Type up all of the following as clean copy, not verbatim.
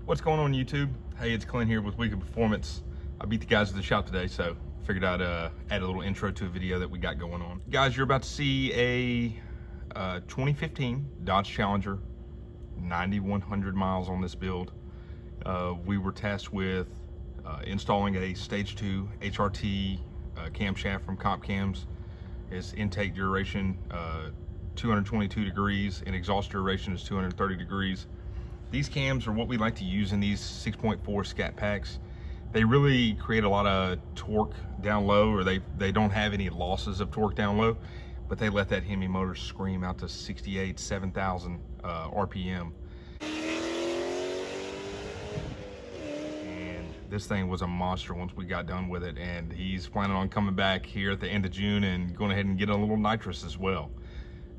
What's going on YouTube? Hey, it's Clint here with Weekly Performance. I beat the guys at the shop today, so figured I'd add a little intro to a video that we got going on. Guys, you're about to see a 2015 Dodge Challenger, 9,100 miles on this build. We were tasked with installing a Stage 2 HRT camshaft from Comp Cams. Its intake duration 222 degrees and exhaust duration is 230 degrees. These cams are what we like to use in these 6.4 scat packs. They really create a lot of torque down low, or they don't have any losses of torque down low, but they let that Hemi motor scream out to 68, 7,000 RPM. And this thing was a monster once we got done with it, and he's planning on coming back here at the end of June and going ahead and getting a little nitrous as well.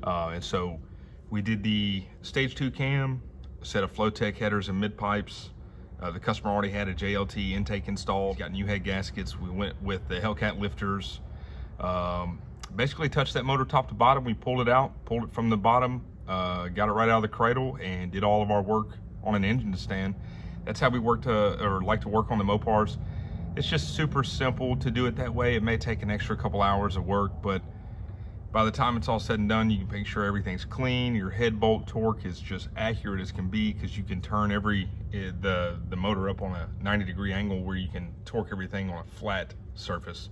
And so we did the Stage 2 cam, set of Flowtech headers and mid pipes. The customer already had a JLT intake installed, got new head gaskets. We went with the Hellcat lifters. Basically touched that motor top to bottom. We pulled it out, pulled it from the bottom, got it right out of the cradle, and did all of our work on an engine stand. That's how we like to work on the Mopars. It's just super simple to do it that way. It may take an extra couple hours of work, but by the time it's all said and done, you can make sure everything's clean. Your head bolt torque is just accurate as can be, because you can turn the motor up on a 90-degree angle where you can torque everything on a flat surface.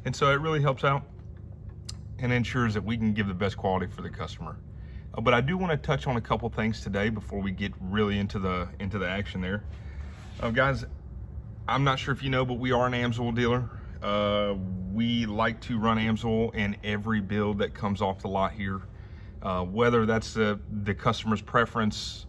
And so it really helps out and ensures that we can give the best quality for the customer. But I do want to touch on a couple things today before we get really into the action there. Guys, I'm not sure if you know, but we are an AMSOIL dealer. We like to run AMSOIL in every build that comes off the lot here. Whether that's the customer's preference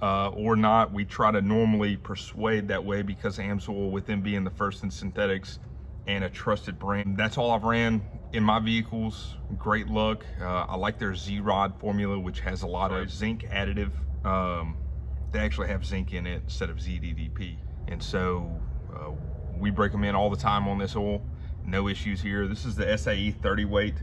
or not, we try to normally persuade that way, because AMSOIL, with them being the first in synthetics and a trusted brand, that's all I've ran in my vehicles. Great luck. I like their Z-Rod formula, which has a lot of zinc additive. They actually have zinc in it instead of ZDDP. And so we break them in all the time on this oil. No issues here. This is the SAE 30 weight.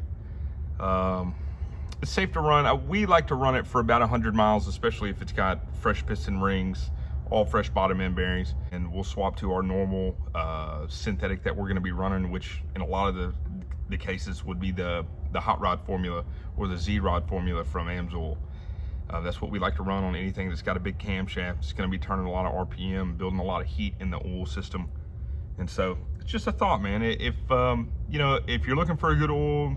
It's safe to run. We like to run it for about 100 miles, especially if it's got fresh piston rings, all fresh bottom end bearings. And we'll swap to our normal synthetic that we're going to be running, which in a lot of the cases would be the hot rod formula or the Z-Rod formula from AMSOIL. That's what we like to run on anything that's got a big camshaft. It's going to be turning a lot of RPM, building a lot of heat in the oil system. And so it's just a thought, man. If you know, if you're looking for a good oil,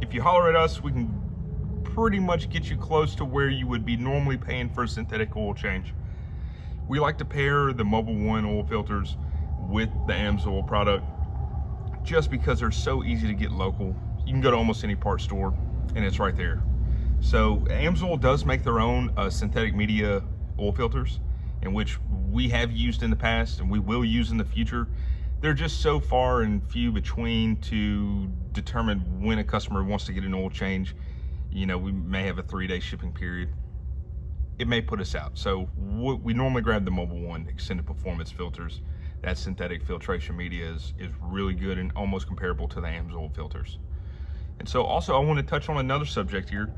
if you holler at us, we can pretty much get you close to where you would be normally paying for a synthetic oil change. We like to pair the Mobil 1 oil filters with the AMSOIL product, just because they're so easy to get local. You can go to almost any part store and it's right there. So AMSOIL does make their own synthetic media oil filters, in which we have used in the past and we will use in the future. They're just so far and few between to determine when a customer wants to get an oil change. You know, we may have a 3-day shipping period. It may put us out. So we normally grab the Mobil 1 extended performance filters. That synthetic filtration media is really good and almost comparable to the AMSOIL filters. And so also I want to touch on another subject here.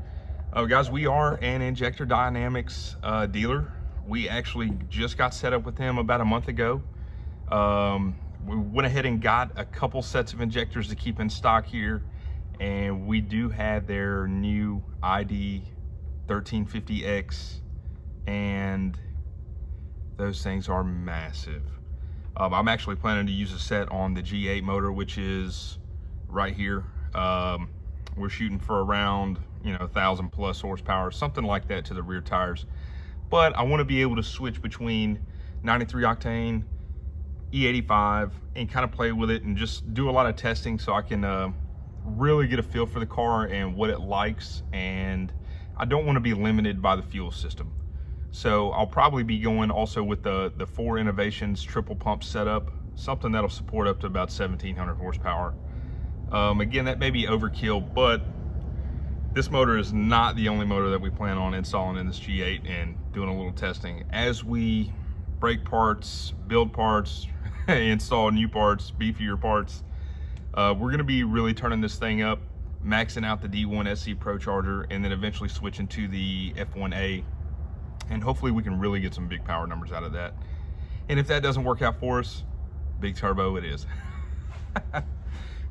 Guys, we are an Injector Dynamics dealer. We actually just got set up with them about a month ago. We went ahead and got a couple sets of injectors to keep in stock here, and we do have their new ID 1350X, and those things are massive. I'm actually planning to use a set on the G8 motor, which is right here. We're shooting for around 1,000 plus horsepower, something like that, to the rear tires. But I want to be able to switch between 93 octane, E85, and kind of play with it and just do a lot of testing, so I can really get a feel for the car and what it likes. And I don't want to be limited by the fuel system. So I'll probably be going also with the 4 Innovations triple pump setup, something that'll support up to about 1,700 horsepower. Again, that may be overkill, but this motor is not the only motor that we plan on installing in this G8 and doing a little testing. As we break parts, build parts, install new parts, beefier parts, we're gonna be really turning this thing up, maxing out the D1 SC Pro Charger, and then eventually switching to the F1A And hopefully we can really get some big power numbers out of that. And if that doesn't work out for us, big turbo it is.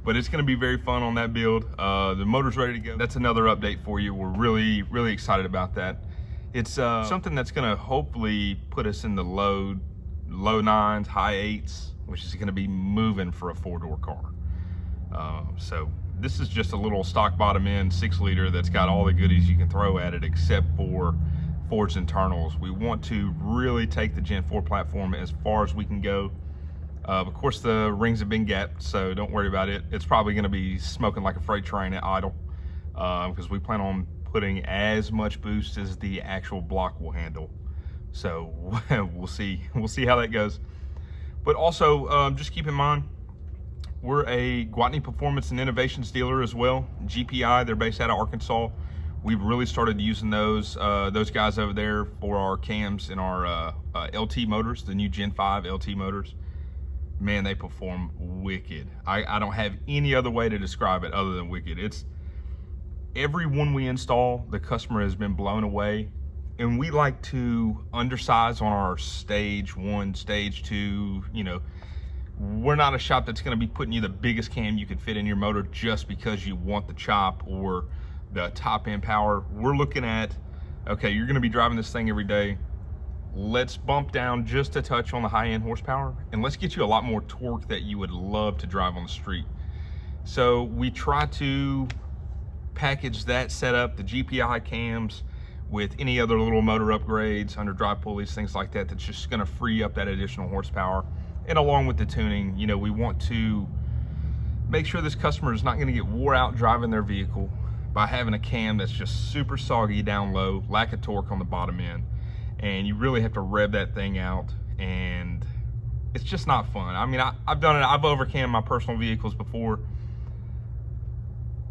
But it's gonna be very fun on that build. The motor's ready to go. That's another update for you. We're really, really excited about that. It's something that's gonna hopefully put us in the low 9s, high 8s, which is gonna be moving for a 4-door car. So this is just a little stock bottom end 6-liter that's got all the goodies you can throw at it except for forged internals. We want to really take the Gen 4 platform as far as we can go. Of course, the rings have been gapped, so don't worry about it. It's probably going to be smoking like a freight train at idle, because we plan on putting as much boost as the actual block will handle. So we'll see how that goes. But also, just keep in mind, we're a Gwatney Performance and Innovations dealer as well. GPI, they're based out of Arkansas. We've really started using those guys over there for our cams and our LT motors, the new Gen 5 LT motors. Man, they perform wicked. I don't have any other way to describe it other than wicked. It's every one we install, the customer has been blown away. And we like to undersize on our stage 1, stage 2, you know. We're not a shop that's gonna be putting you the biggest cam you could fit in your motor just because you want the chop or the top end power. We're looking at, okay, you're gonna be driving this thing every day. Let's bump down just a touch on the high end horsepower and let's get you a lot more torque that you would love to drive on the street. So we try to package that setup, the GPI cams, with any other little motor upgrades, under drive pulleys, things like that, that's just gonna free up that additional horsepower. And along with the tuning, you know, we want to make sure this customer is not gonna get wore out driving their vehicle by having a cam that's just super soggy down low, lack of torque on the bottom end. And you really have to rev that thing out, and it's just not fun. I mean, I've done it, I've overcammed my personal vehicles before.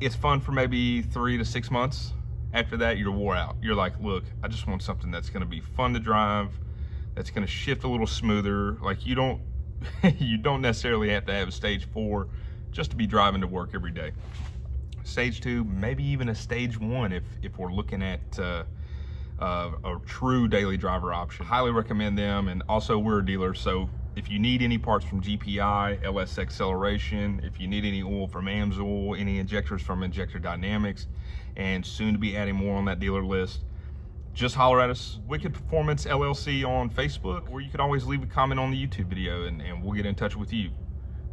It's fun for maybe 3 to 6 months. After that, you're wore out. You're like, look, I just want something that's gonna be fun to drive, that's gonna shift a little smoother. Like you don't necessarily have to have a stage 4 just to be driving to work every day. Stage 2, maybe even a stage 1 if we're looking at a true daily driver option. Highly recommend them. And also, we're a dealer, so if you need any parts from GPI, LS Acceleration, if you need any oil from AMSOIL, any injectors from Injector Dynamics, and soon to be adding more on that dealer list, just holler at us, Wicked Performance LLC on Facebook, or you could always leave a comment on the YouTube video and we'll get in touch with you.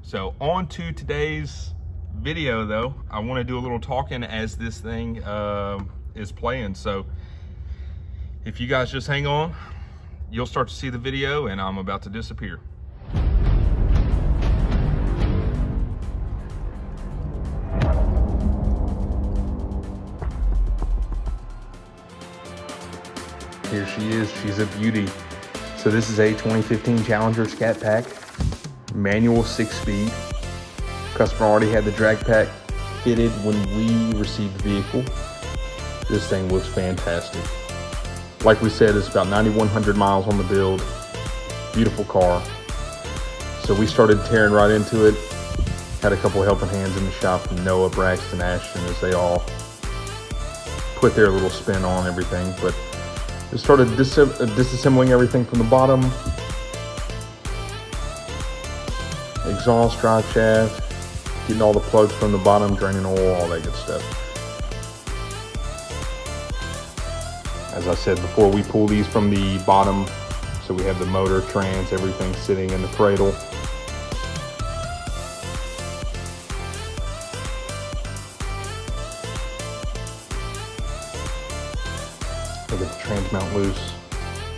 So on to today's video though. I want to do a little talking as this thing is playing. So if you guys just hang on, you'll start to see the video and I'm about to disappear. Here she is, she's a beauty. So this is a 2015 Challenger Scat Pack, manual 6-speed. Customer already had the drag pack fitted when we received the vehicle. This thing looks fantastic. Like we said, it's about 9,100 miles on the build. Beautiful car. So we started tearing right into it. Had a couple helping hands in the shop, Noah, Braxton, Ashton, as they all put their little spin on everything. But we started disassembling everything from the bottom. Exhaust, drive shaft, getting all the plugs from the bottom, draining oil, all that good stuff. As I said before, we pull these from the bottom, so we have the motor, trans, everything sitting in the cradle. I get the trans mount loose,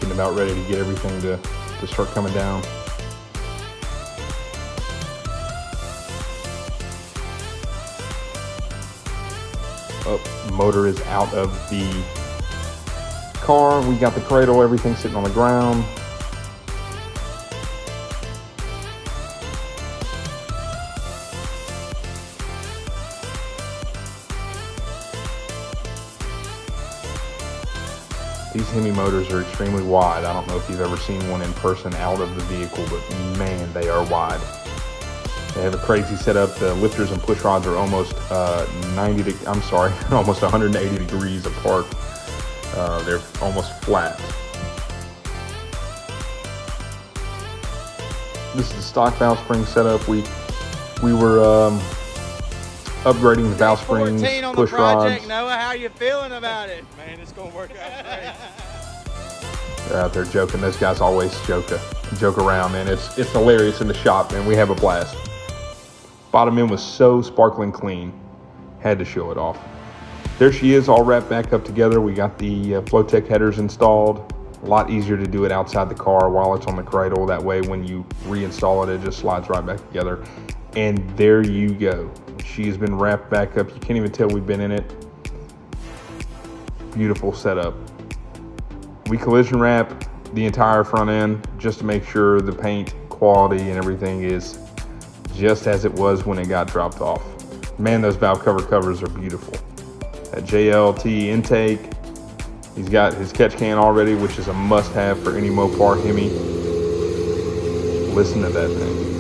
getting about ready to get everything to start coming down. Motor is out of the car. We got the cradle, everything sitting on the ground. These Hemi motors are extremely wide. I don't know if you've ever seen one in person out of the vehicle, but man, they are wide. They have a crazy setup. The lifters and push rods are almost almost 180 degrees apart. They're almost flat. This is the stock valve spring setup. We were upgrading the valve springs, push rods. Noah, how you feeling about it? Man, it's gonna work out great. They're out there joking. Those guys always joke around, man. It's hilarious in the shop, man. We have a blast. Bottom end was so sparkling clean. Had to show it off. There she is, all wrapped back up together. We got the Flowtech headers installed. A lot easier to do it outside the car while it's on the cradle. That way when you reinstall it, it just slides right back together. And there you go. She has been wrapped back up. You can't even tell we've been in it. Beautiful setup. We collision wrap the entire front end just to make sure the paint quality and everything is just as it was when it got dropped off. Man, those valve cover covers are beautiful. That JLT intake. He's got his catch can already, which is a must-have for any Mopar Hemi. Listen to that thing.